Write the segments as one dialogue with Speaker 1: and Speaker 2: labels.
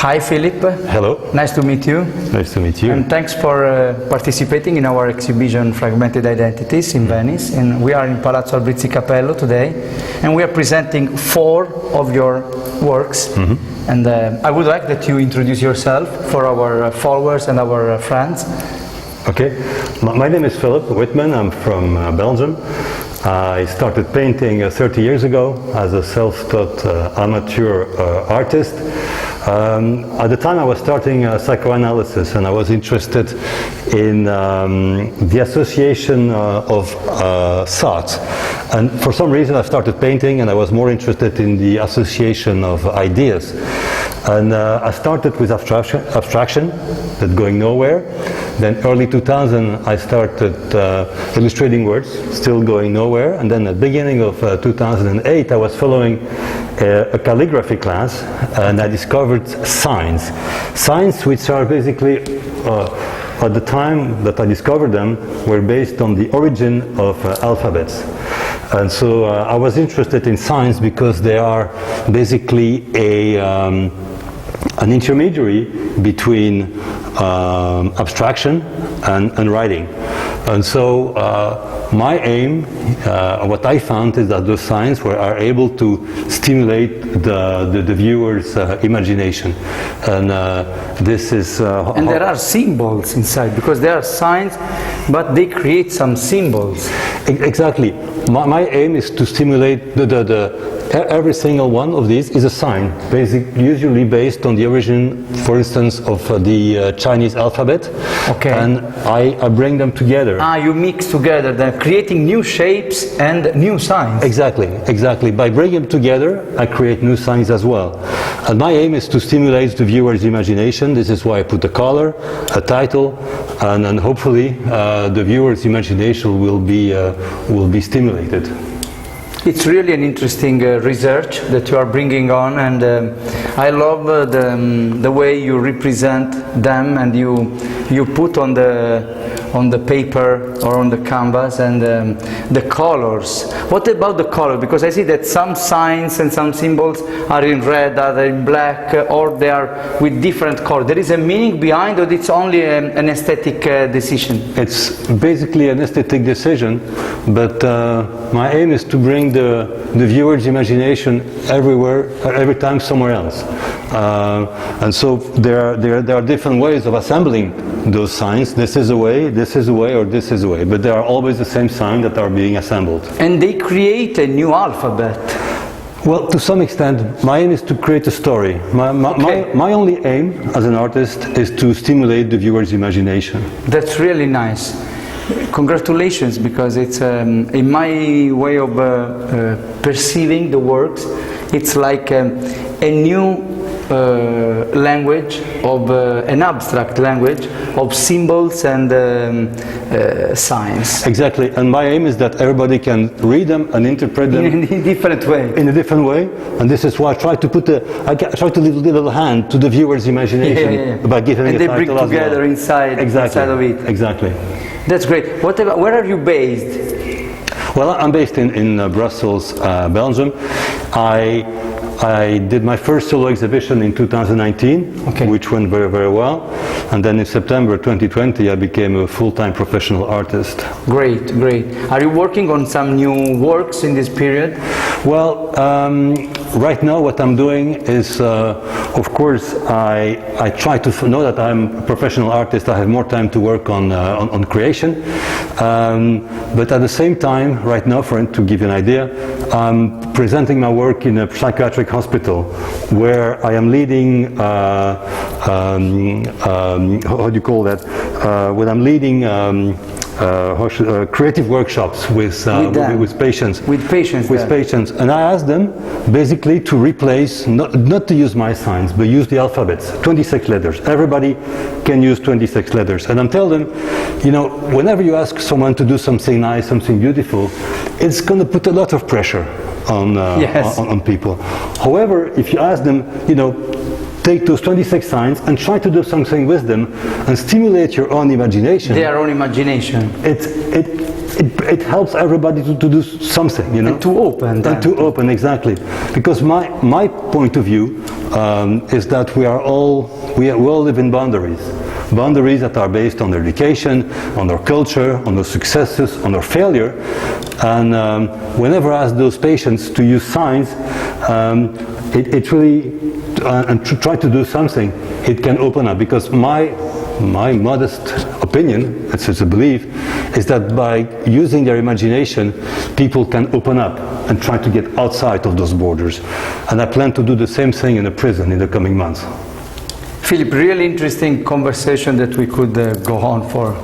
Speaker 1: Hi Philip.
Speaker 2: Hello.
Speaker 1: Nice to meet you.
Speaker 2: Nice to meet you.
Speaker 1: And thanks for participating in our exhibition Fragmented Identities in Venice. And we are in Palazzo Albrizzi-Capello today, and we are presenting 4 of your works. And I would like that you introduce yourself for our followers and our friends.
Speaker 2: Okay. My name is Philip Wittmann. I'm from Belgium. I started painting 30 years ago as a self-taught amateur artist. At the time I was starting psychoanalysis, and I was interested in the association of thoughts. And for some reason I started painting, and I was more interested in the association of ideas. And I started with abstraction, that going nowhere. Then early 2000 I started illustrating words, still going nowhere. And then at the beginning of 2008 I was following a calligraphy class, and I discovered signs. Signs which are basically, at the time that I discovered them, were based on the origin of alphabets. And so I was interested in signs because they are basically an intermediary between abstraction and writing. And so my aim, what I found is that those signs are able to stimulate the viewer's imagination. And this is...
Speaker 1: and there are symbols inside, because there are signs, but they create some symbols.
Speaker 2: Exactly. My aim is to stimulate every single one of these is a sign, usually based on the origin, for instance, of the Chinese alphabet.
Speaker 1: Okay.
Speaker 2: And I bring them together.
Speaker 1: You mix together, then creating new shapes and new signs.
Speaker 2: Exactly. By bringing them together, I create new signs as well. And my aim is to stimulate the viewer's imagination. This is why I put a color, a title, and hopefully the viewer's imagination will be stimulated.
Speaker 1: It's really an interesting research that you are bringing on, and I love the way you represent them, and you put on the paper or on the canvas, and the colors. What about the color? Because I see that some signs and some symbols are in red, other in black, or they are with different colors. There is a meaning behind, or it's only an aesthetic decision? It's
Speaker 2: basically an aesthetic decision, but my aim is to bring the viewer's imagination every time somewhere else. And so there are different ways of assembling those signs. This is a way, or this is a way, but they are always the same sign that are being assembled.
Speaker 1: And they create a new alphabet.
Speaker 2: Well, to some extent, my aim is to create a story. My only aim as an artist is to stimulate the viewer's imagination. That's
Speaker 1: really nice. Congratulations, because it's in my way of perceiving the works, it's like a new language of an abstract language of symbols and signs.
Speaker 2: Exactly, and my aim is that everybody can read them and interpret them
Speaker 1: in a different way.
Speaker 2: In a different way, and this is why I try to put I try to give a little hand to the viewer's imagination by giving
Speaker 1: and
Speaker 2: a
Speaker 1: they
Speaker 2: title
Speaker 1: bring together
Speaker 2: well.
Speaker 1: inside of it.
Speaker 2: Exactly.
Speaker 1: That's great. Where are you based?
Speaker 2: Well, I'm based in Brussels, Belgium. I did my first solo exhibition in 2019, which went very, very well. And then in September 2020, I became a full-time professional artist.
Speaker 1: Great. Are you working on some new works in this period?
Speaker 2: Well, right now what I'm doing is, of course, I try to know that I'm a professional artist. I have more time to work on creation. But at the same time, right now, to give you an idea, I'm presenting my work in a psychiatric hospital where I am leading, how do you call that? When I'm leading creative workshops with patients.
Speaker 1: With patients.
Speaker 2: And I asked them basically to replace, not to use my signs, but use the alphabets, 26 letters. Everybody can use 26 letters. And I'm telling them, you know, whenever you ask someone to do something nice, something beautiful, it's going to put a lot of pressure on people. However, if you ask them, you know, take those 26 signs and try to do something with them and stimulate your own imagination.
Speaker 1: Their own imagination.
Speaker 2: it helps everybody to do something, you know.
Speaker 1: And to open.
Speaker 2: And to open, exactly. Because my point of view is that we all live in boundaries. Boundaries that are based on their education, on their culture, on their successes, on their failure. And whenever I ask those patients to use signs, it really, and to try to do something, it can open up. Because my modest opinion, it's a belief, is that by using their imagination, people can open up and try to get outside of those borders. And I plan to do the same thing in a prison in the coming months.
Speaker 1: Philip, really interesting conversation that we could go on for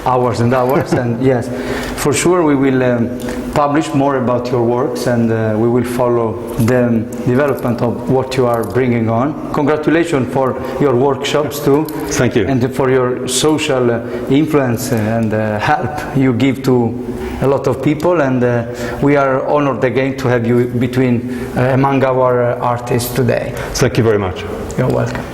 Speaker 1: hours and hours. And yes, for sure we will publish more about your works, and we will follow the development of what you are bringing on. Congratulations for your workshops too.
Speaker 2: Thank you.
Speaker 1: And for your social influence and help you give to a lot of people. And we are honored again to have you among our artists today.
Speaker 2: Thank you very much.
Speaker 1: You're welcome.